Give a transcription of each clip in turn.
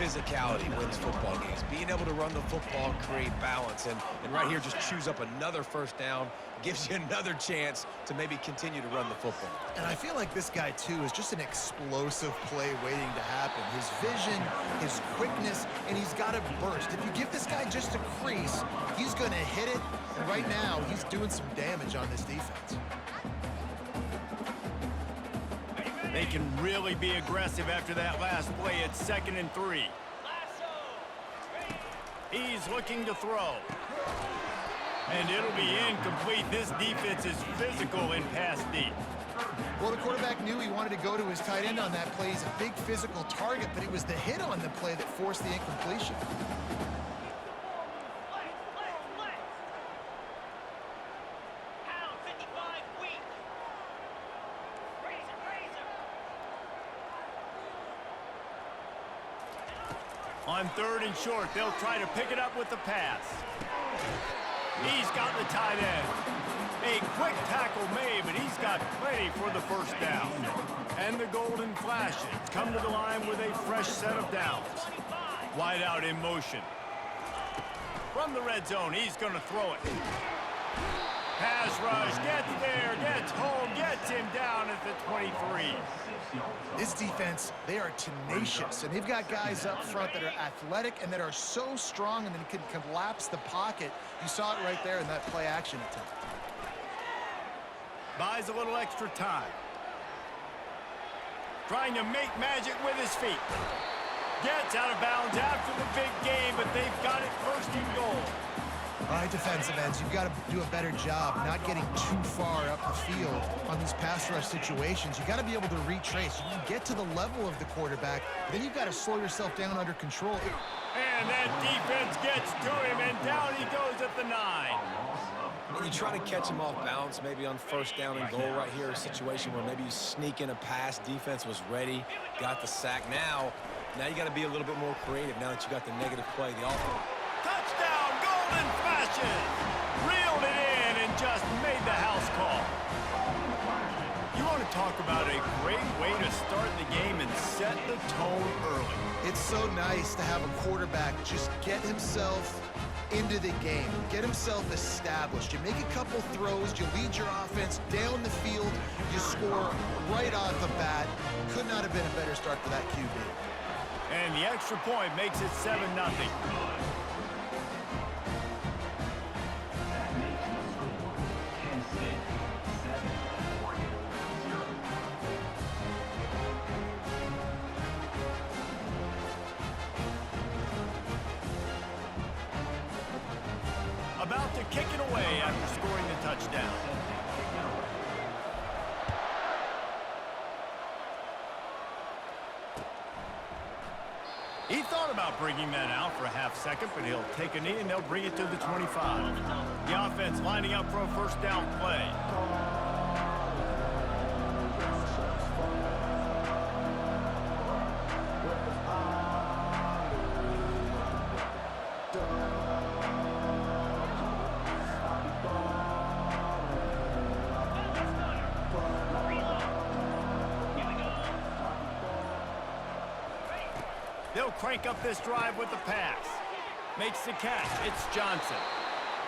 physicality wins football games. Being able to run the football, create balance, and right here just choose up another first down, gives you another chance to maybe continue to run the football. And I feel like this guy, too, is just an explosive play waiting to happen. His vision, his quickness, and he's got a burst. If you give this guy just a crease, he's going to hit it. And right now, he's doing some damage on this defense. They can really be aggressive after that last play. It's 2nd and 3. He's looking to throw. And it'll be incomplete. This defense is physical in pass deep. Well, the quarterback knew he wanted to go to his tight end on that play. He's a big physical target, but it was the hit on the play that forced the incompletion. On 3rd and short, they'll try to pick it up with the pass. He's got the tight end. A quick tackle made, but he's got plenty for the first down. And the Golden Flashes come to the line with a fresh set of downs. Wide out in motion. From the red zone, he's going to throw it. Pass rush, gets there, gets home, gets him down at the 23. This defense, they are tenacious, and they've got guys up front that are athletic and that are so strong and then can collapse the pocket. You saw it right there in that play action attempt. Buys a little extra time. Trying to make magic with his feet. Gets out of bounds after the big game, but they've got it 1st and goal. All right, defensive ends, you've got to do a better job not getting too far up the field on these pass rush situations. You've got to be able to retrace. You can get to the level of the quarterback, but then you've got to slow yourself down under control. And that defense gets to him, and down he goes at the 9. And you try to catch him off balance, maybe on 1st down and goal right here, a situation where maybe you sneak in a pass, defense was ready, got the sack. Now you got to be a little bit more creative now that you got the negative play, the offense. Touchdown, Golden Flashes! Reeled it in and just made the house call. You want to talk about a great way to start the game and set the tone early. It's so nice to have a quarterback just get himself into the game, get himself established. You make a couple throws, you lead your offense down the field, you score right off the bat. Could not have been a better start for that QB. And the extra point makes it 7-0. About to kick it away after scoring the touchdown. He thought about bringing that out for a half second, but he'll take a knee and they'll bring it to the 25. The offense lining up for a 1st down play. They'll crank up this drive with the pass. Makes the catch. It's Johnson.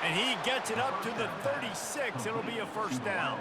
And he gets it up to the 36. It'll be a 1st down.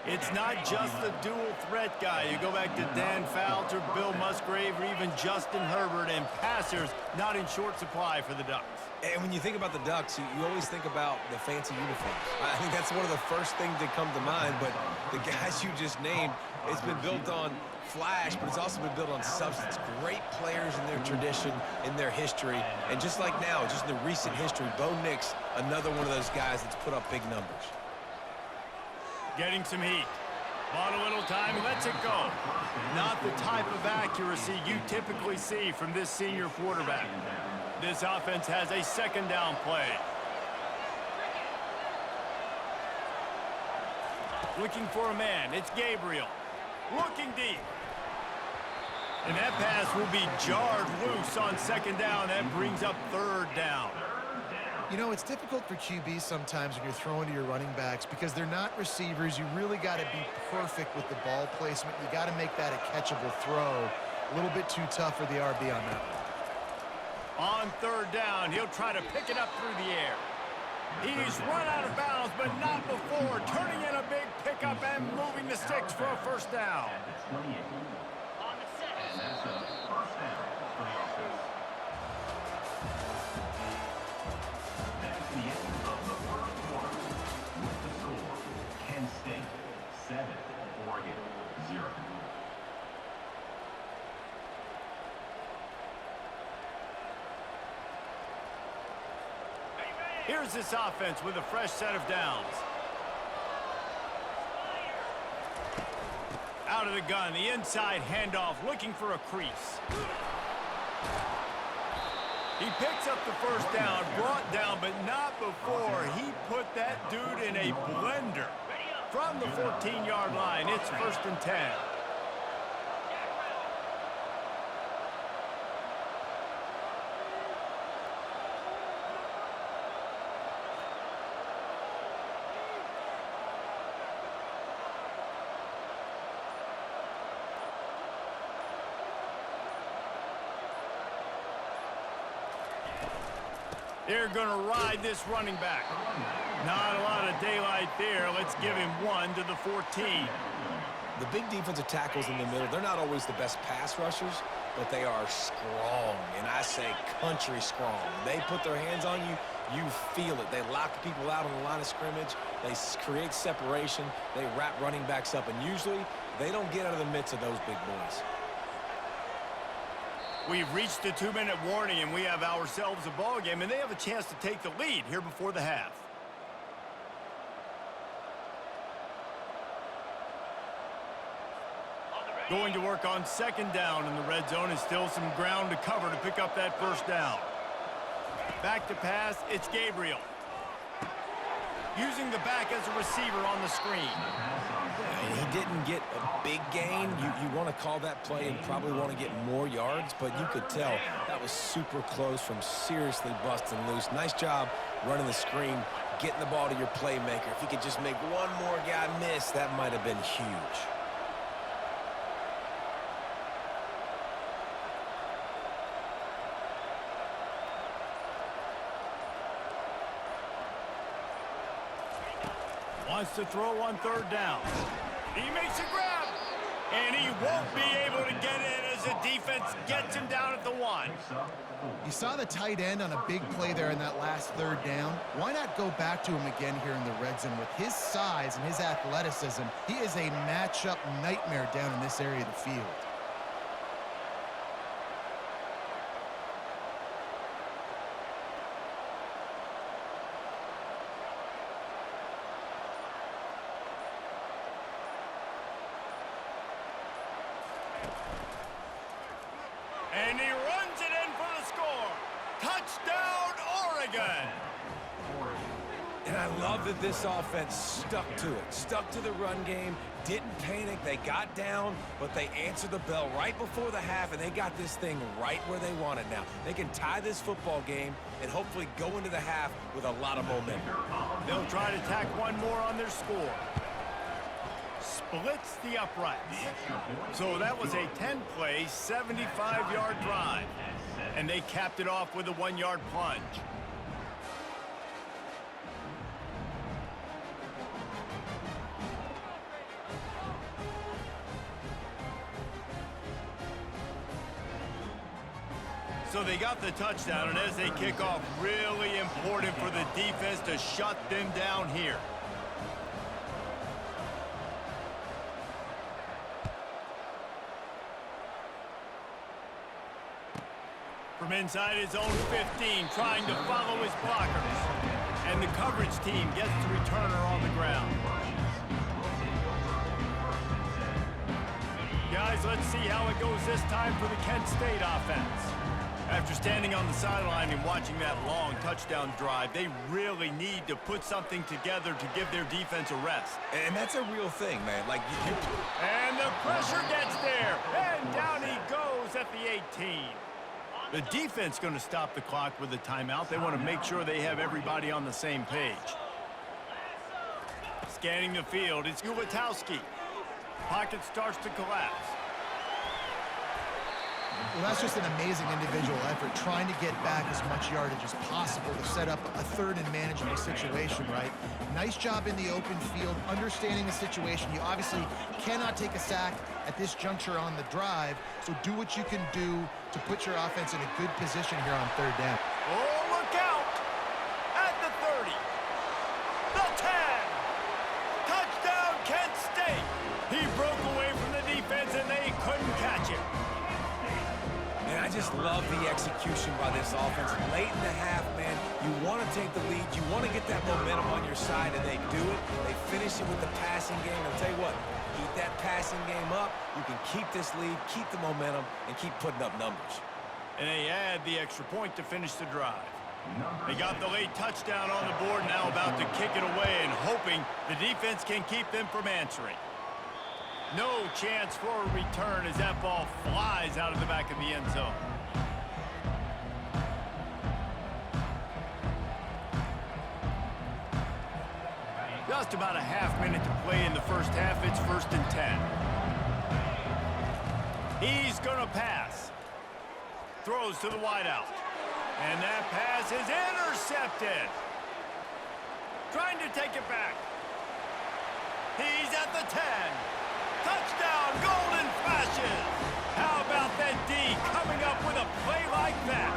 It's not just the dual threat guy. You go back to Dan Fouts or Bill Musgrave or even Justin Herbert, and passers not in short supply for the Ducks. And when you think about the Ducks, you always think about the fancy uniforms. I think that's one of the first things that come to mind, but the guys you just named, it's been built on flash, but it's also been built on substance. Great players in their tradition, in their history, and just like now, just in the recent history, Bo Nix, another one of those guys that's put up big numbers. Getting some heat. Bought a little time, lets it go. Not the type of accuracy you typically see from this senior quarterback. This offense has a 2nd down play. Looking for a man, it's Gabriel. Looking deep. And that pass will be jarred loose on 2nd down. That brings up 3rd down. You know, it's difficult for QBs sometimes when you're throwing to your running backs because they're not receivers. You really got to be perfect with the ball placement. You got to make that a catchable throw. A little bit too tough for the RB on that one. On third down, he'll try to pick it up through the air. He's run out of bounds, but not before. Turning in a big pickup and moving the sticks for a first down. On the set. And that's a first down for the offense. That's the end of the first quarter. With the score, Kent State 7, Oregon 0. Here's this offense with a fresh set of downs. Out of the gun, the inside handoff, looking for a crease. He picks up the first down, brought down, but not before he put that dude in a blender. From the 14-yard line, it's 1st and 10. They're going to ride this running back. Not a lot of daylight there. Let's give him 1 to the 14. The big defensive tackles in the middle, they're not always the best pass rushers, but they are strong, and I say country strong. They put their hands on you, you feel it. They lock people out on the line of scrimmage. They create separation. They wrap running backs up, and usually they don't get out of the midst of those big boys. We've reached the 2-minute warning, and we have ourselves a ball game, and they have a chance to take the lead here before the half. Going to work on 2nd down in the red zone, and still some ground to cover to pick up that first down. Back to pass, it's Gabriel. Using the back as a receiver on the screen. And he didn't get a big gain. You want to call that play and probably want to get more yards, but you could tell that was super close from seriously busting loose. Nice job running the screen, getting the ball to your playmaker. If he could just make one more guy miss, that might have been huge. Wants to throw on 3rd down. He makes a grab, and he won't be able to get in as the defense gets him down at the 1. You saw the tight end on a big play there in that last 3rd down. Why not go back to him again here in the red zone? With his size and his athleticism, he is a matchup nightmare down in this area of the field. And he runs it in for the score. Touchdown, Oregon. And I love that this offense stuck to it, stuck to the run game, didn't panic. They got down, but they answered the bell right before the half, and they got this thing right where they want it now. They can tie this football game and hopefully go into the half with a lot of momentum. They'll try to tack one more on their score. Splits the uprights. So that was a 10-play, 75-yard drive. And they capped it off with a 1-yard plunge. So they got the touchdown, and as they kick off, really important for the defense to shut them down here. From inside his own 15, trying to follow his blockers. And the coverage team gets the returner on the ground. Guys, let's see how it goes this time for the Kent State offense. After standing on the sideline and watching that long touchdown drive, they really need to put something together to give their defense a rest. And that's a real thing, man. Like And the pressure gets there. And down he goes at the 18. The defense going to stop the clock with a timeout. They want to make sure they have everybody on the same page. Scanning the field, it's Ulatowski. Pocket starts to collapse. Well, that's just an amazing individual effort, trying to get back as much yardage as possible to set up a third and manageable situation, right? Nice job in the open field, understanding the situation. You obviously cannot take a sack at this juncture on the drive, so do what you can do to put your offense in a good position here on third down. Oh, look out! At the 30. The 10. Touchdown, Kent State. He broke away from the defense, and they couldn't catch him. And I just love the execution by this offense. Late in the half, man, you want to take the lead. You want to get that momentum on your side, and they do it. They finish it with the passing game. I'll tell you what, keep that passing game up. You can keep this lead, keep the momentum, and keep putting up numbers. And they add the extra point to finish the drive. They got the late touchdown on the board, now about to kick it away and hoping the defense can keep them from answering. No chance for a return as that ball flies out of the back of the end zone. Just about a half minute to play in the first half. It's 1st and 10. He's going to pass. Throws to the wideout. And that pass is intercepted. Trying to take it back. He's at the 10. Touchdown, Golden Flashes! How about that D coming up with a play like that?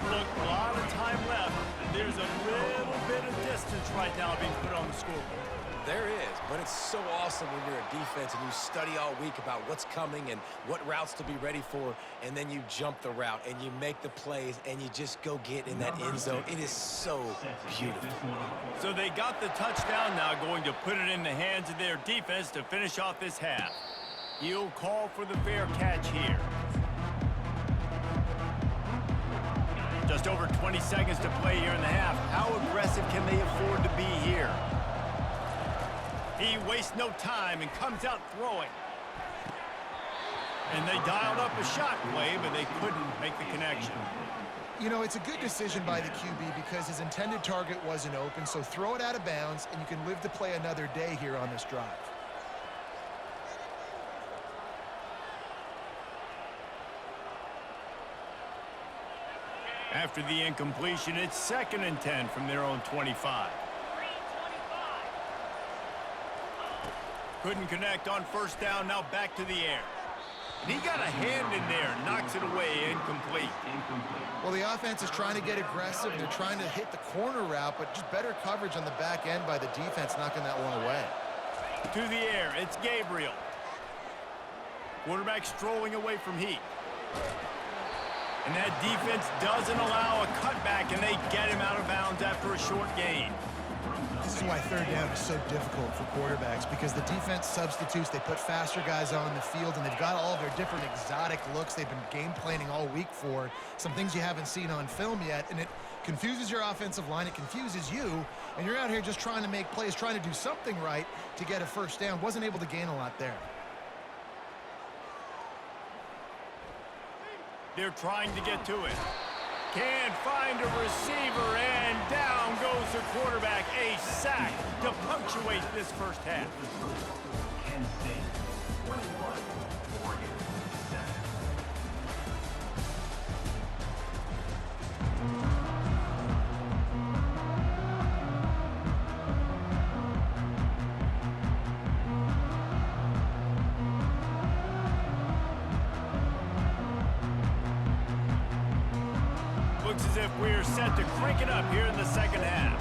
Look, a lot of time left. There's a little bit of distance right now being put on the scoreboard. There is, but it's so awesome when you're a defense and you study all week about what's coming and what routes to be ready for, and then you jump the route and you make the plays and you just go get in that end zone. It is so beautiful. So they got the touchdown, now going to put it in the hands of their defense to finish off this half. He'll call for the fair catch here. Just over 20 seconds to play here in the half. How aggressive can they afford to be here? He wastes no time and comes out throwing. And they dialed up a shot play, but they couldn't make the connection. You know, it's a good decision by the QB because his intended target wasn't open, so throw it out of bounds, and you can live to play another day here on this drive. After the incompletion, it's 2nd and 10 from their own 25. Couldn't connect on 1st down, now back to the air. And he got a hand in there, knocks it away, incomplete. Well, the offense is trying to get aggressive. They're trying to hit the corner route, but just better coverage on the back end by the defense, knocking that one away. To the air, it's Gabriel. Quarterback strolling away from Heat. And that defense doesn't allow a cutback, and they get him out of bounds after a short gain. This is why third down is so difficult for quarterbacks, because the defense substitutes. They put faster guys on the field, and they've got all of their different exotic looks they've been game planning all week for, some things you haven't seen on film yet, and it confuses your offensive line. It confuses you, and you're out here just trying to make plays, trying to do something right to get a 1st down. Wasn't able to gain a lot there. They're trying to get to it. Can't find a receiver, and down goes the quarterback. A sack to punctuate this first half. Kent State 21, Oregon 7. Looks as if we're set to crank it up here in the second half.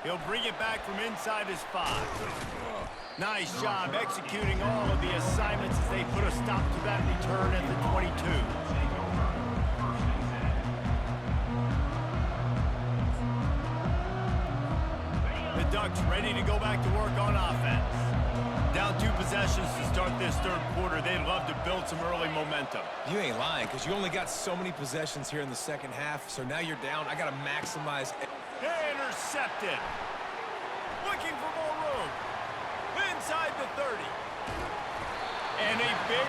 He'll bring it back from inside his 5. Nice job executing all of the assignments as they put a stop to that return at the 22. The Ducks ready to go back to work on offense. Down 2 possessions to start this third quarter. They'd love to build some early momentum. You ain't lying, because you only got so many possessions here in the second half, so now you're down. I got to maximize. Intercepted. Looking for more room. Inside the 30. And a big